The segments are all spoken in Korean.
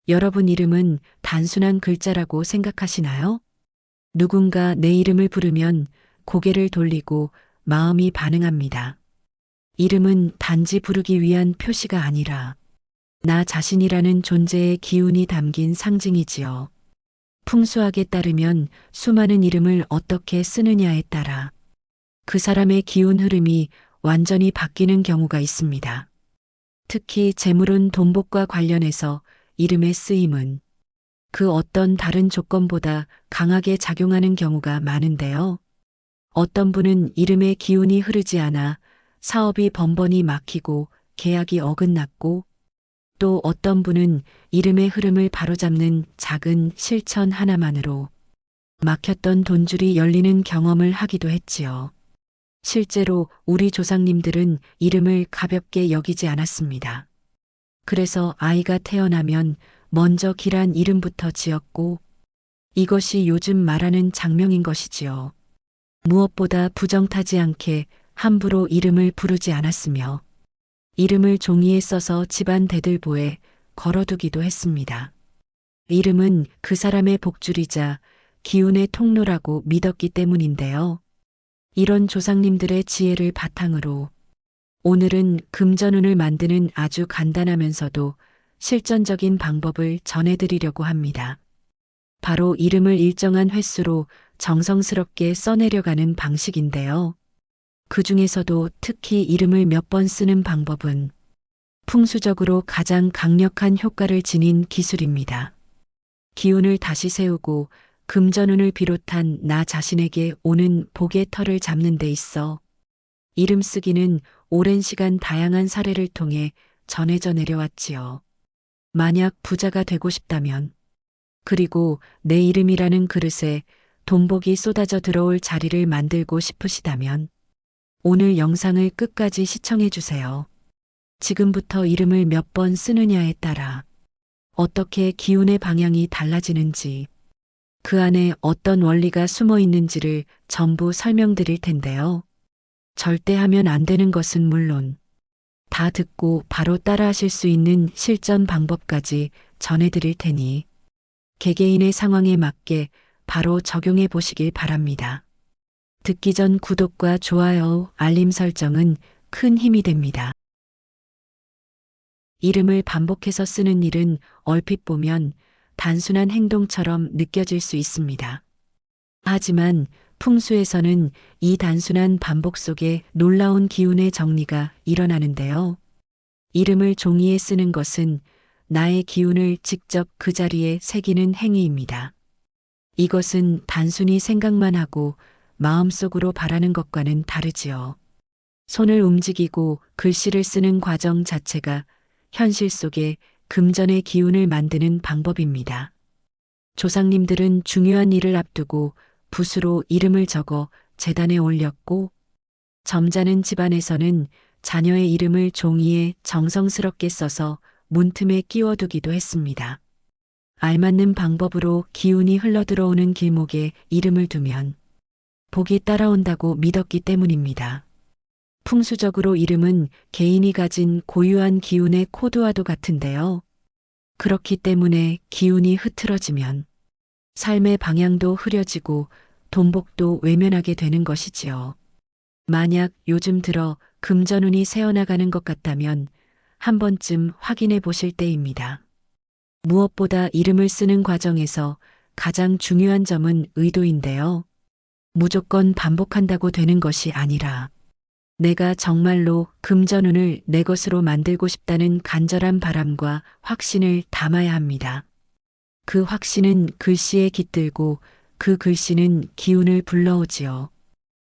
여러분 이름은 단순한 글자라고 생각하시나요? 누군가 내 이름을 부르면 고개를 돌리고 마음이 반응합니다. 이름은 단지 부르기 위한 표시가 아니라 나 자신이라는 존재의 기운이 담긴 상징이지요. 풍수학에 따르면 수많은 이름을 어떻게 쓰느냐에 따라 그 사람의 기운 흐름이 완전히 바뀌는 경우가 있습니다. 특히 재물운 돈복과 관련해서 이름의 쓰임은 그 어떤 다른 조건보다 강하게 작용하는 경우가 많은데요. 어떤 분은 이름의 기운이 흐르지 않아 사업이 번번이 막히고 계약이 어긋났고, 또 어떤 분은 이름의 흐름을 바로잡는 작은 실천 하나만으로 막혔던 돈줄이 열리는 경험을 하기도 했지요. 실제로 우리 조상님들은 이름을 가볍게 여기지 않았습니다. 그래서 아이가 태어나면 먼저 길한 이름부터 지었고, 이것이 요즘 말하는 장명인 것이지요. 무엇보다 부정타지 않게 함부로 이름을 부르지 않았으며, 이름을 종이에 써서 집안 대들보에 걸어두기도 했습니다. 이름은 그 사람의 복줄이자 기운의 통로라고 믿었기 때문인데요. 이런 조상님들의 지혜를 바탕으로 오늘은 금전운을 만드는 아주 간단하면서도 실전적인 방법을 전해드리려고 합니다. 바로 이름을 일정한 횟수로 정성스럽게 써내려가는 방식인데요. 그 중에서도 특히 이름을 몇 번 쓰는 방법은 풍수적으로 가장 강력한 효과를 지닌 기술입니다. 기운을 다시 세우고 금전운을 비롯한 나 자신에게 오는 복의 털을 잡는 데 있어 이름 쓰기는 오랜 시간 다양한 사례를 통해 전해져 내려왔지요. 만약 부자가 되고 싶다면, 그리고 내 이름이라는 그릇에 돈복이 쏟아져 들어올 자리를 만들고 싶으시다면 오늘 영상을 끝까지 시청해 주세요. 지금부터 이름을 몇 번 쓰느냐에 따라 어떻게 기운의 방향이 달라지는지, 그 안에 어떤 원리가 숨어 있는지를 전부 설명드릴 텐데요. 절대 하면 안 되는 것은 물론 다 듣고 바로 따라하실 수 있는 실전 방법까지 전해드릴 테니 개개인의 상황에 맞게 바로 적용해 보시길 바랍니다. 듣기 전 구독과 좋아요, 알림 설정은 큰 힘이 됩니다. 이름을 반복해서 쓰는 일은 얼핏 보면 단순한 행동처럼 느껴질 수 있습니다. 하지만 풍수에서는 이 단순한 반복 속에 놀라운 기운의 정리가 일어나는데요. 이름을 종이에 쓰는 것은 나의 기운을 직접 그 자리에 새기는 행위입니다. 이것은 단순히 생각만 하고 마음속으로 바라는 것과는 다르지요. 손을 움직이고 글씨를 쓰는 과정 자체가 현실 속에 금전의 기운을 만드는 방법입니다. 조상님들은 중요한 일을 앞두고 붓으로 이름을 적어 제단에 올렸고, 점잖은 집안에서는 자녀의 이름을 종이에 정성스럽게 써서 문틈에 끼워두기도 했습니다. 알맞는 방법으로 기운이 흘러들어오는 길목에 이름을 두면 복이 따라온다고 믿었기 때문입니다. 풍수적으로 이름은 개인이 가진 고유한 기운의 코드와도 같은데요. 그렇기 때문에 기운이 흐트러지면 삶의 방향도 흐려지고 돈복도 외면하게 되는 것이지요. 만약 요즘 들어 금전운이 새어나가는 것 같다면 한 번쯤 확인해 보실 때입니다. 무엇보다 이름을 쓰는 과정에서 가장 중요한 점은 의도인데요. 무조건 반복한다고 되는 것이 아니라 내가 정말로 금전운을 내 것으로 만들고 싶다는 간절한 바람과 확신을 담아야 합니다. 그 확신은 글씨에 깃들고 그 글씨는 기운을 불러오지요.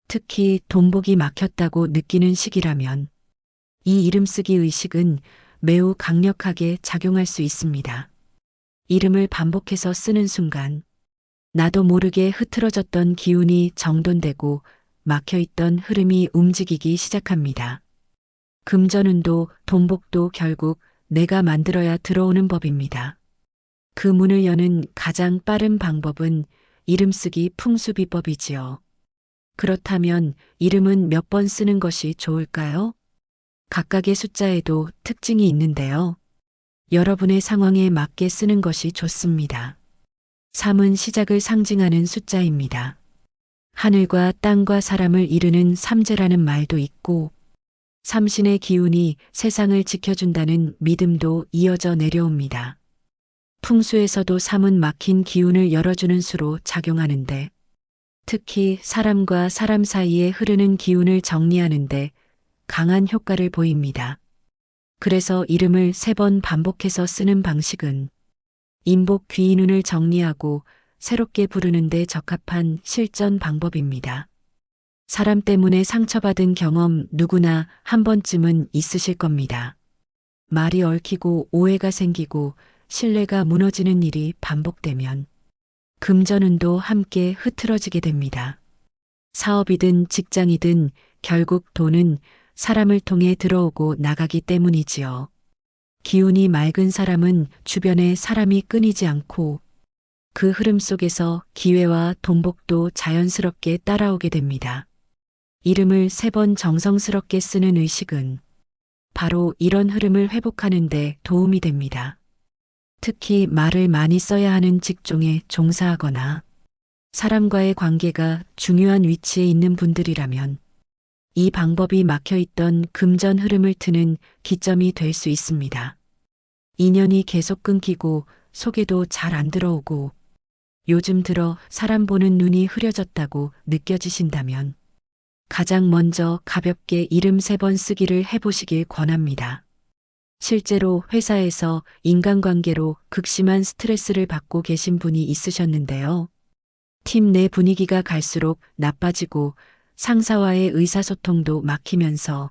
특히 돈복이 막혔다고 느끼는 시기라면 이 이름 쓰기 의식은 매우 강력하게 작용할 수 있습니다. 이름을 반복해서 쓰는 순간 나도 모르게 흐트러졌던 기운이 정돈되고 막혀있던 흐름이 움직이기 시작합니다. 금전운도 돈복도 결국 내가 만들어야 들어오는 법입니다. 그 문을 여는 가장 빠른 방법은 이름 쓰기 풍수비법이지요. 그렇다면 이름은 몇 번 쓰는 것이 좋을까요? 각각의 숫자에도 특징이 있는데요. 여러분의 상황에 맞게 쓰는 것이 좋습니다. 3은 시작을 상징하는 숫자입니다. 하늘과 땅과 사람을 이루는 삼재라는 말도 있고, 삼신의 기운이 세상을 지켜준다는 믿음도 이어져 내려옵니다. 풍수에서도 삼은 막힌 기운을 열어주는 수로 작용하는데, 특히 사람과 사람 사이에 흐르는 기운을 정리하는데 강한 효과를 보입니다. 그래서 이름을 3번 반복해서 쓰는 방식은 인복 귀인운을 정리하고 새롭게 부르는데 적합한 실전 방법입니다. 사람 때문에 상처받은 경험 누구나 한 번쯤은 있으실 겁니다. 말이 얽히고 오해가 생기고 신뢰가 무너지는 일이 반복되면 금전운도 함께 흐트러지게 됩니다. 사업이든 직장이든 결국 돈은 사람을 통해 들어오고 나가기 때문이지요. 기운이 맑은 사람은 주변에 사람이 끊이지 않고 그 흐름 속에서 기회와 돈복도 자연스럽게 따라오게 됩니다. 이름을 3번 정성스럽게 쓰는 의식은 바로 이런 흐름을 회복하는 데 도움이 됩니다. 특히 말을 많이 써야 하는 직종에 종사하거나 사람과의 관계가 중요한 위치에 있는 분들이라면 이 방법이 막혀있던 금전 흐름을 트는 기점이 될 수 있습니다. 인연이 계속 끊기고 소개도 잘 안 들어오고 요즘 들어 사람 보는 눈이 흐려졌다고 느껴지신다면 가장 먼저 가볍게 이름 3번 쓰기를 해보시길 권합니다. 실제로 회사에서 인간관계로 극심한 스트레스를 받고 계신 분이 있으셨는데요. 팀 내 분위기가 갈수록 나빠지고 상사와의 의사소통도 막히면서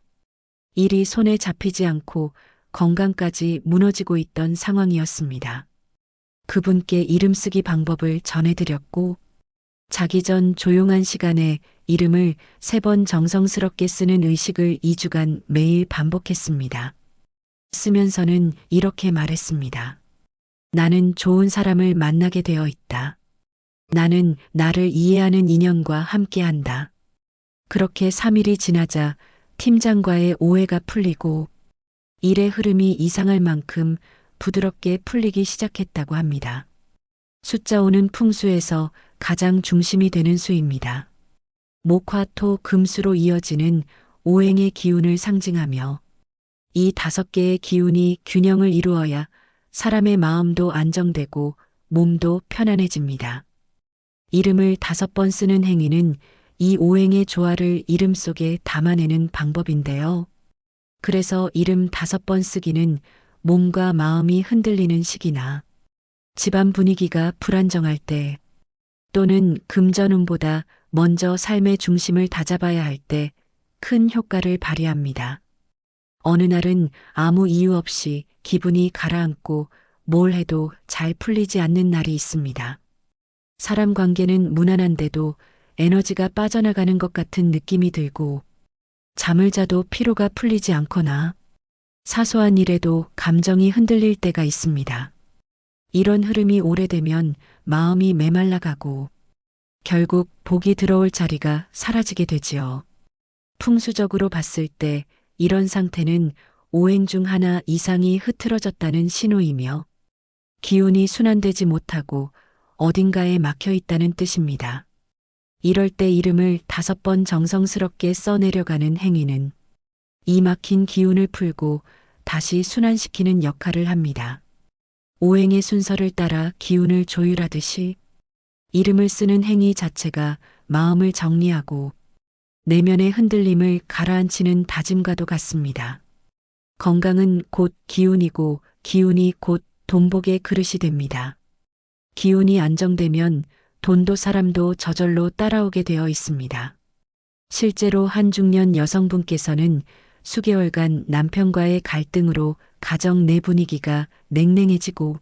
일이 손에 잡히지 않고 건강까지 무너지고 있던 상황이었습니다. 그분께 이름 쓰기 방법을 전해드렸고 자기 전 조용한 시간에 이름을 3번 정성스럽게 쓰는 의식을 2주간 매일 반복했습니다. 쓰면서는 이렇게 말했습니다. 나는 좋은 사람을 만나게 되어 있다. 나는 나를 이해하는 인연과 함께한다. 그렇게 3일이 지나자 팀장과의 오해가 풀리고 일의 흐름이 이상할 만큼 부드럽게 풀리기 시작했다고 합니다. 숫자 5는 풍수에서 가장 중심이 되는 수입니다. 목화, 토, 금수로 이어지는 오행의 기운을 상징하며 이 5개의 기운이 균형을 이루어야 사람의 마음도 안정되고 몸도 편안해집니다. 이름을 5번 쓰는 행위는 이 오행의 조화를 이름 속에 담아내는 방법인데요. 그래서 이름 5번 쓰기는 몸과 마음이 흔들리는 시기나 집안 분위기가 불안정할 때 또는 금전운보다 먼저 삶의 중심을 다잡아야 할 때 큰 효과를 발휘합니다. 어느 날은 아무 이유 없이 기분이 가라앉고 뭘 해도 잘 풀리지 않는 날이 있습니다. 사람 관계는 무난한데도 에너지가 빠져나가는 것 같은 느낌이 들고 잠을 자도 피로가 풀리지 않거나 사소한 일에도 감정이 흔들릴 때가 있습니다. 이런 흐름이 오래되면 마음이 메말라가고 결국 복이 들어올 자리가 사라지게 되지요. 풍수적으로 봤을 때 이런 상태는 오행 중 하나 이상이 흐트러졌다는 신호이며 기운이 순환되지 못하고 어딘가에 막혀 있다는 뜻입니다. 이럴 때 이름을 5번 정성스럽게 써내려가는 행위는 이 막힌 기운을 풀고 다시 순환시키는 역할을 합니다. 오행의 순서를 따라 기운을 조율하듯이 이름을 쓰는 행위 자체가 마음을 정리하고 내면의 흔들림을 가라앉히는 다짐과도 같습니다. 건강은 곧 기운이고 기운이 곧 돈복의 그릇이 됩니다. 기운이 안정되면 돈도 사람도 저절로 따라오게 되어 있습니다. 실제로 한 중년 여성분께서는 수개월간 남편과의 갈등으로 가정 내 분위기가 냉랭해지고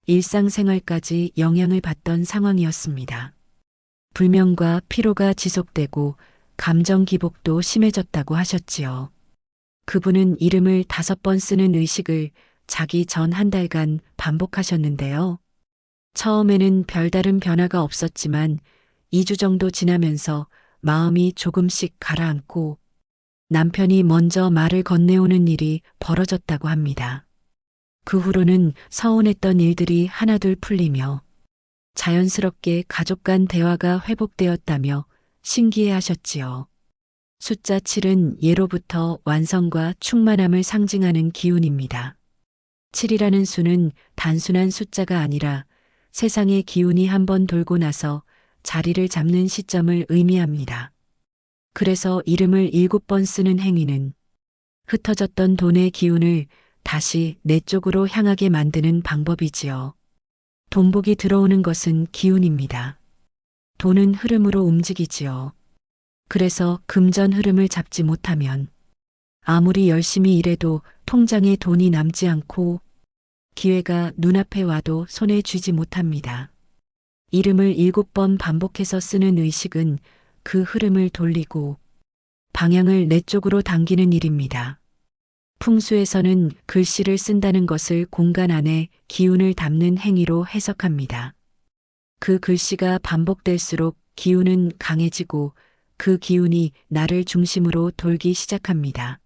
일상생활까지 영향을 받던 상황이었습니다. 불면과 피로가 지속되고 감정 기복도 심해졌다고 하셨지요. 그분은 이름을 5번 쓰는 의식을 자기 전 한 달간 반복하셨는데요. 처음에는 별다른 변화가 없었지만 2주 정도 지나면서 마음이 조금씩 가라앉고 남편이 먼저 말을 건네오는 일이 벌어졌다고 합니다. 그 후로는 서운했던 일들이 하나둘 풀리며 자연스럽게 가족 간 대화가 회복되었다며 신기해하셨지요. 숫자 7은 예로부터 완성과 충만함을 상징하는 기운입니다. 7이라는 수는 단순한 숫자가 아니라 세상의 기운이 한번 돌고 나서 자리를 잡는 시점을 의미합니다. 그래서 이름을 7번 쓰는 행위는 흩어졌던 돈의 기운을 다시 내 쪽으로 향하게 만드는 방법이지요. 돈복이 들어오는 것은 기운입니다. 돈은 흐름으로 움직이지요. 그래서 금전 흐름을 잡지 못하면 아무리 열심히 일해도 통장에 돈이 남지 않고 기회가 눈앞에 와도 손에 쥐지 못합니다. 이름을 7번 반복해서 쓰는 의식은 그 흐름을 돌리고 방향을 내 쪽으로 당기는 일입니다. 풍수에서는 글씨를 쓴다는 것을 공간 안에 기운을 담는 행위로 해석합니다. 그 글씨가 반복될수록 기운은 강해지고 그 기운이 나를 중심으로 돌기 시작합니다.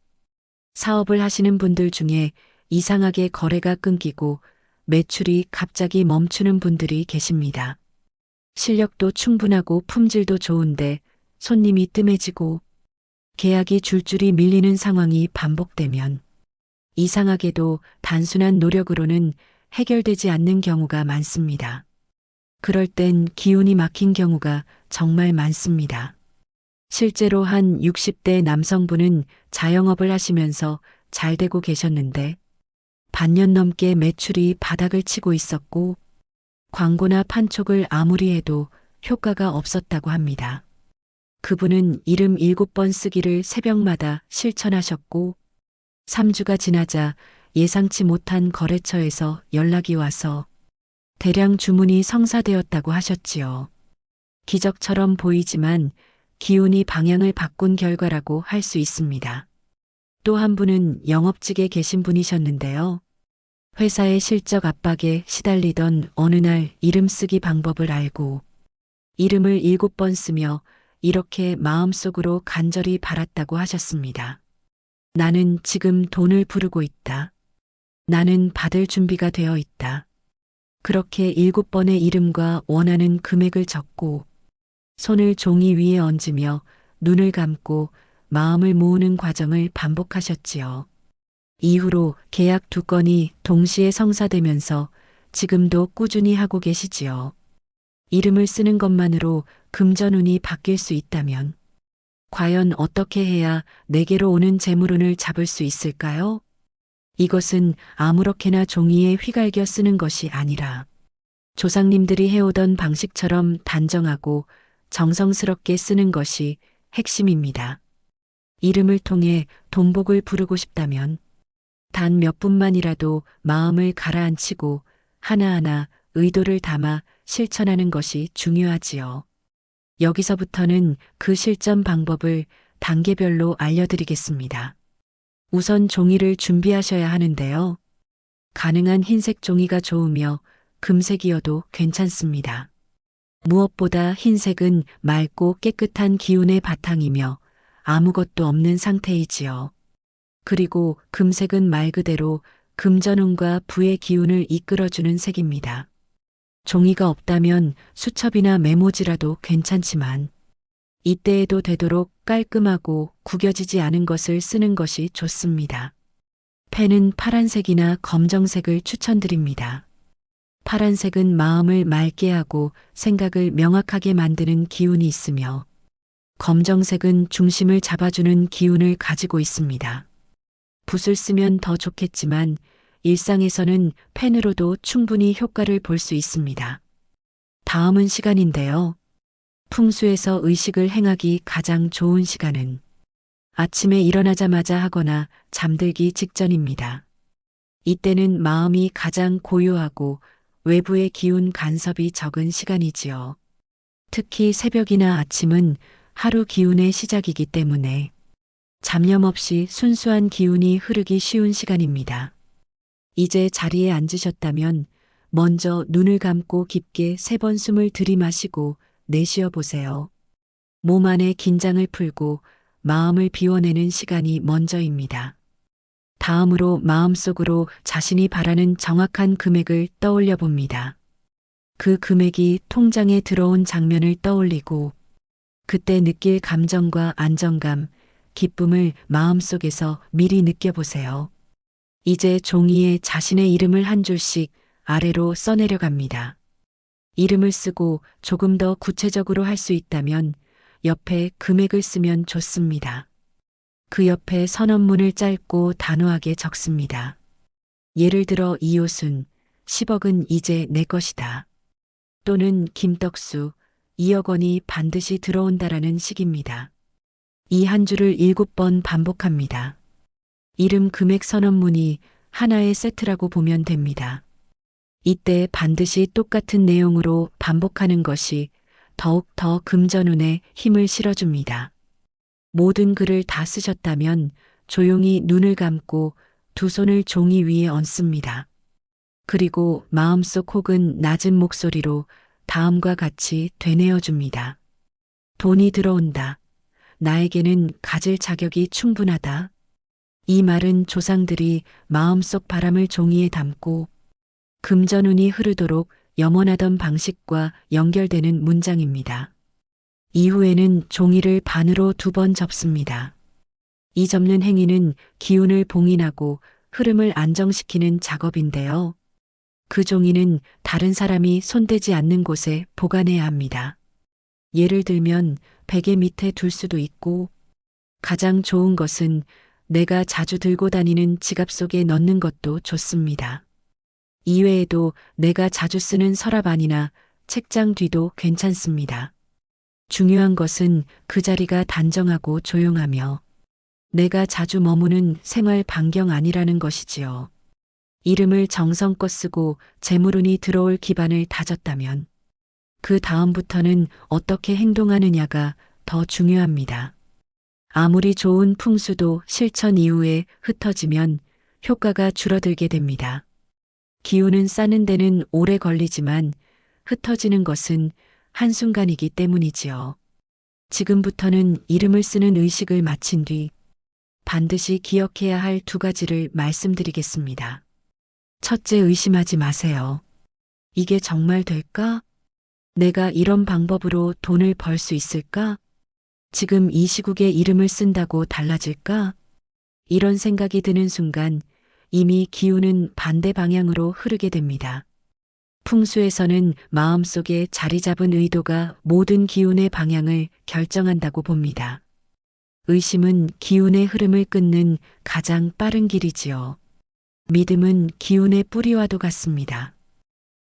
사업을 하시는 분들 중에 이상하게 거래가 끊기고 매출이 갑자기 멈추는 분들이 계십니다. 실력도 충분하고 품질도 좋은데 손님이 뜸해지고 계약이 줄줄이 밀리는 상황이 반복되면 이상하게도 단순한 노력으로는 해결되지 않는 경우가 많습니다. 그럴 땐 기운이 막힌 경우가 정말 많습니다. 실제로 한 60대 남성분은 자영업을 하시면서 잘 되고 계셨는데 반년 넘게 매출이 바닥을 치고 있었고 광고나 판촉을 아무리 해도 효과가 없었다고 합니다. 그분은 이름 7번 쓰기를 새벽마다 실천하셨고 3주가 지나자 예상치 못한 거래처에서 연락이 와서 대량 주문이 성사되었다고 하셨지요. 기적처럼 보이지만 기운이 방향을 바꾼 결과라고 할 수 있습니다. 또 한 분은 영업직에 계신 분이셨는데요. 회사의 실적 압박에 시달리던 어느 날 이름 쓰기 방법을 알고 이름을 7번 쓰며 이렇게 마음속으로 간절히 바랐다고 하셨습니다. 나는 지금 돈을 부르고 있다. 나는 받을 준비가 되어 있다. 그렇게 7번의 이름과 원하는 금액을 적고 손을 종이 위에 얹으며 눈을 감고 마음을 모으는 과정을 반복하셨지요. 이후로 계약 2건이 동시에 성사되면서 지금도 꾸준히 하고 계시지요. 이름을 쓰는 것만으로 금전운이 바뀔 수 있다면 과연 어떻게 해야 내게로 오는 재물운을 잡을 수 있을까요? 이것은 아무렇게나 종이에 휘갈겨 쓰는 것이 아니라 조상님들이 해오던 방식처럼 단정하고 정성스럽게 쓰는 것이 핵심입니다. 이름을 통해 돈복을 부르고 싶다면 단 몇 분만이라도 마음을 가라앉히고 하나하나 의도를 담아 실천하는 것이 중요하지요. 여기서부터는 그 실전 방법을 단계별로 알려드리겠습니다. 우선 종이를 준비하셔야 하는데요. 가능한 흰색 종이가 좋으며 금색이어도 괜찮습니다. 무엇보다 흰색은 맑고 깨끗한 기운의 바탕이며 아무것도 없는 상태이지요. 그리고 금색은 말 그대로 금전운과 부의 기운을 이끌어주는 색입니다. 종이가 없다면 수첩이나 메모지라도 괜찮지만 이때에도 되도록 깔끔하고 구겨지지 않은 것을 쓰는 것이 좋습니다. 펜은 파란색이나 검정색을 추천드립니다. 파란색은 마음을 맑게 하고 생각을 명확하게 만드는 기운이 있으며 검정색은 중심을 잡아주는 기운을 가지고 있습니다. 붓을 쓰면 더 좋겠지만 일상에서는 펜으로도 충분히 효과를 볼 수 있습니다. 다음은 시간인데요. 풍수에서 의식을 행하기 가장 좋은 시간은 아침에 일어나자마자 하거나 잠들기 직전입니다. 이때는 마음이 가장 고요하고 외부의 기운 간섭이 적은 시간이지요. 특히 새벽이나 아침은 하루 기운의 시작이기 때문에 잡념 없이 순수한 기운이 흐르기 쉬운 시간입니다. 이제 자리에 앉으셨다면 먼저 눈을 감고 깊게 3번 숨을 들이마시고 내쉬어 보세요. 몸 안의 긴장을 풀고 마음을 비워내는 시간이 먼저입니다. 다음으로 마음속으로 자신이 바라는 정확한 금액을 떠올려 봅니다. 그 금액이 통장에 들어온 장면을 떠올리고 그때 느낄 감정과 안정감, 기쁨을 마음속에서 미리 느껴보세요. 이제 종이에 자신의 이름을 한 줄씩 아래로 써내려갑니다. 이름을 쓰고 조금 더 구체적으로 할 수 있다면 옆에 금액을 쓰면 좋습니다. 그 옆에 선언문을 짧고 단호하게 적습니다. 예를 들어 이호순, 10억은 이제 내 것이다. 또는 김떡수, 2억 원이 반드시 들어온다라는 식입니다. 이 한 줄을 7번 반복합니다. 이름 금액 선언문이 하나의 세트라고 보면 됩니다. 이때 반드시 똑같은 내용으로 반복하는 것이 더욱 더 금전운에 힘을 실어줍니다. 모든 글을 다 쓰셨다면 조용히 눈을 감고 두 손을 종이 위에 얹습니다. 그리고 마음속 혹은 낮은 목소리로 다음과 같이 되뇌어 줍니다. 돈이 들어온다. 나에게는 가질 자격이 충분하다. 이 말은 조상들이 마음속 바람을 종이에 담고 금전운이 흐르도록 염원하던 방식과 연결되는 문장입니다. 이후에는 종이를 반으로 2번 접습니다. 이 접는 행위는 기운을 봉인하고 흐름을 안정시키는 작업인데요. 그 종이는 다른 사람이 손대지 않는 곳에 보관해야 합니다. 예를 들면 베개 밑에 둘 수도 있고 가장 좋은 것은 내가 자주 들고 다니는 지갑 속에 넣는 것도 좋습니다. 이외에도 내가 자주 쓰는 서랍 안이나 책장 뒤도 괜찮습니다. 중요한 것은 그 자리가 단정하고 조용하며 내가 자주 머무는 생활 반경 아니라는 것이지요. 이름을 정성껏 쓰고 재물운이 들어올 기반을 다졌다면 그 다음부터는 어떻게 행동하느냐가 더 중요합니다. 아무리 좋은 풍수도 실천 이후에 흩어지면 효과가 줄어들게 됩니다. 기운은 쌓는 데는 오래 걸리지만 흩어지는 것은 한순간이기 때문이지요. 지금부터는 이름을 쓰는 의식을 마친 뒤 반드시 기억해야 할 2가지를 말씀드리겠습니다. 첫째, 의심하지 마세요. 이게 정말 될까? 내가 이런 방법으로 돈을 벌 수 있을까? 지금 이 시국에 이름을 쓴다고 달라질까? 이런 생각이 드는 순간 이미 기운은 반대 방향으로 흐르게 됩니다. 풍수에서는 마음속에 자리 잡은 의도가 모든 기운의 방향을 결정한다고 봅니다. 의심은 기운의 흐름을 끊는 가장 빠른 길이지요. 믿음은 기운의 뿌리와도 같습니다.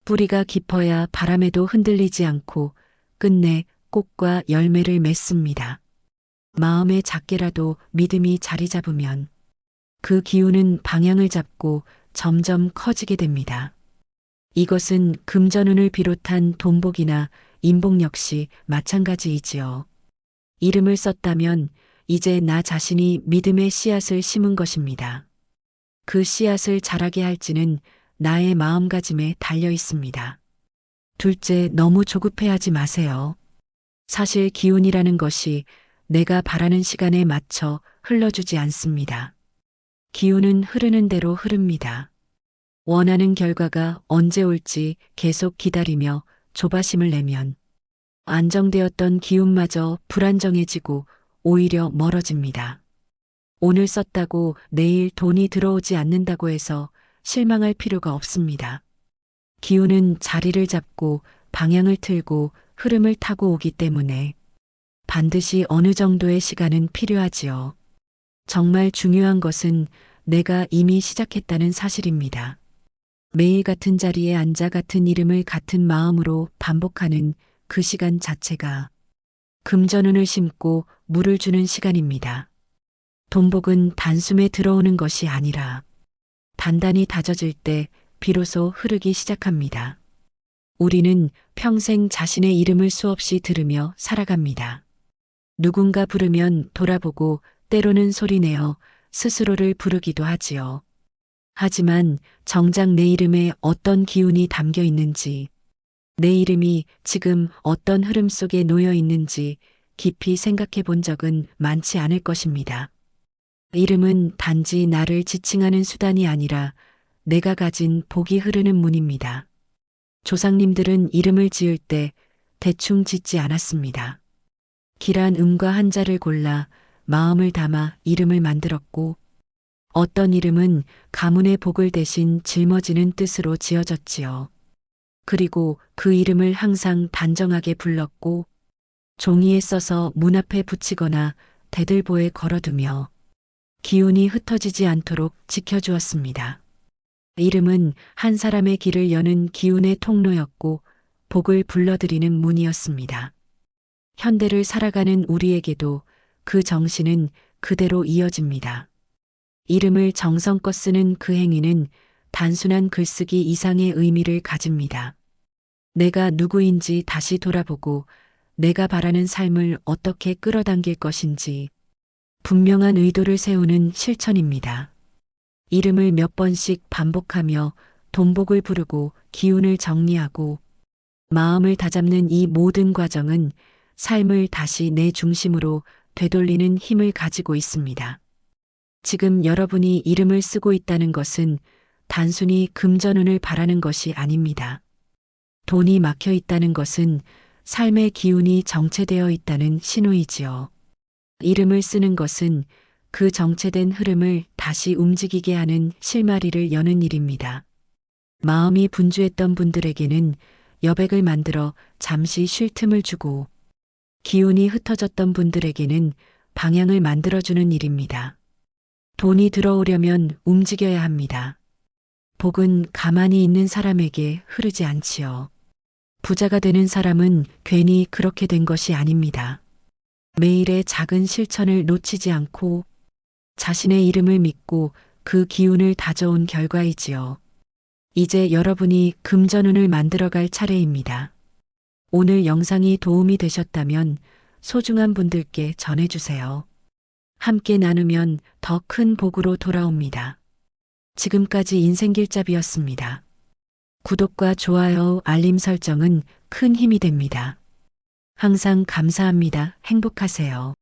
뿌리가 깊어야 바람에도 흔들리지 않고 끝내 꽃과 열매를 맺습니다. 마음에 작게라도 믿음이 자리 잡으면 그 기운은 방향을 잡고 점점 커지게 됩니다. 이것은 금전운을 비롯한 돈복이나 인복 역시 마찬가지이지요. 이름을 썼다면 이제 나 자신이 믿음의 씨앗을 심은 것입니다. 그 씨앗을 자라게 할지는 나의 마음가짐에 달려 있습니다. 둘째, 너무 조급해하지 마세요. 사실 기운이라는 것이 내가 바라는 시간에 맞춰 흘러주지 않습니다. 기운은 흐르는 대로 흐릅니다. 원하는 결과가 언제 올지 계속 기다리며 조바심을 내면 안정되었던 기운마저 불안정해지고 오히려 멀어집니다. 오늘 썼다고 내일 돈이 들어오지 않는다고 해서 실망할 필요가 없습니다. 기운은 자리를 잡고 방향을 틀고 흐름을 타고 오기 때문에 반드시 어느 정도의 시간은 필요하지요. 정말 중요한 것은 내가 이미 시작했다는 사실입니다. 매일 같은 자리에 앉아 같은 이름을 같은 마음으로 반복하는 그 시간 자체가 금전운을 심고 물을 주는 시간입니다. 돈복은 단숨에 들어오는 것이 아니라 단단히 다져질 때 비로소 흐르기 시작합니다. 우리는 평생 자신의 이름을 수없이 들으며 살아갑니다. 누군가 부르면 돌아보고 때로는 소리내어 스스로를 부르기도 하지요. 하지만 정작 내 이름에 어떤 기운이 담겨 있는지, 내 이름이 지금 어떤 흐름 속에 놓여 있는지 깊이 생각해 본 적은 많지 않을 것입니다. 이름은 단지 나를 지칭하는 수단이 아니라 내가 가진 복이 흐르는 문입니다. 조상님들은 이름을 지을 때 대충 짓지 않았습니다. 길한 음과 한자를 골라 마음을 담아 이름을 만들었고, 어떤 이름은 가문의 복을 대신 짊어지는 뜻으로 지어졌지요. 그리고 그 이름을 항상 단정하게 불렀고, 종이에 써서 문 앞에 붙이거나 대들보에 걸어두며 기운이 흩어지지 않도록 지켜주었습니다. 이름은 한 사람의 길을 여는 기운의 통로였고 복을 불러들이는 문이었습니다. 현대를 살아가는 우리에게도 그 정신은 그대로 이어집니다. 이름을 정성껏 쓰는 그 행위는 단순한 글쓰기 이상의 의미를 가집니다. 내가 누구인지 다시 돌아보고 내가 바라는 삶을 어떻게 끌어당길 것인지 분명한 의도를 세우는 실천입니다. 이름을 몇 번씩 반복하며 돈복을 부르고 기운을 정리하고 마음을 다잡는 이 모든 과정은 삶을 다시 내 중심으로 되돌리는 힘을 가지고 있습니다. 지금 여러분이 이름을 쓰고 있다는 것은 단순히 금전운을 바라는 것이 아닙니다. 돈이 막혀 있다는 것은 삶의 기운이 정체되어 있다는 신호이지요. 이름을 쓰는 것은 그 정체된 흐름을 다시 움직이게 하는 실마리를 여는 일입니다. 마음이 분주했던 분들에게는 여백을 만들어 잠시 쉴 틈을 주고, 기운이 흩어졌던 분들에게는 방향을 만들어주는 일입니다. 돈이 들어오려면 움직여야 합니다. 복은 가만히 있는 사람에게 흐르지 않지요. 부자가 되는 사람은 괜히 그렇게 된 것이 아닙니다. 매일의 작은 실천을 놓치지 않고 자신의 이름을 믿고 그 기운을 다져온 결과이지요. 이제 여러분이 금전운을 만들어갈 차례입니다. 오늘 영상이 도움이 되셨다면 소중한 분들께 전해주세요. 함께 나누면 더 큰 복으로 돌아옵니다. 지금까지 인생길잡이였습니다. 구독과 좋아요, 알림 설정은 큰 힘이 됩니다. 항상 감사합니다. 행복하세요.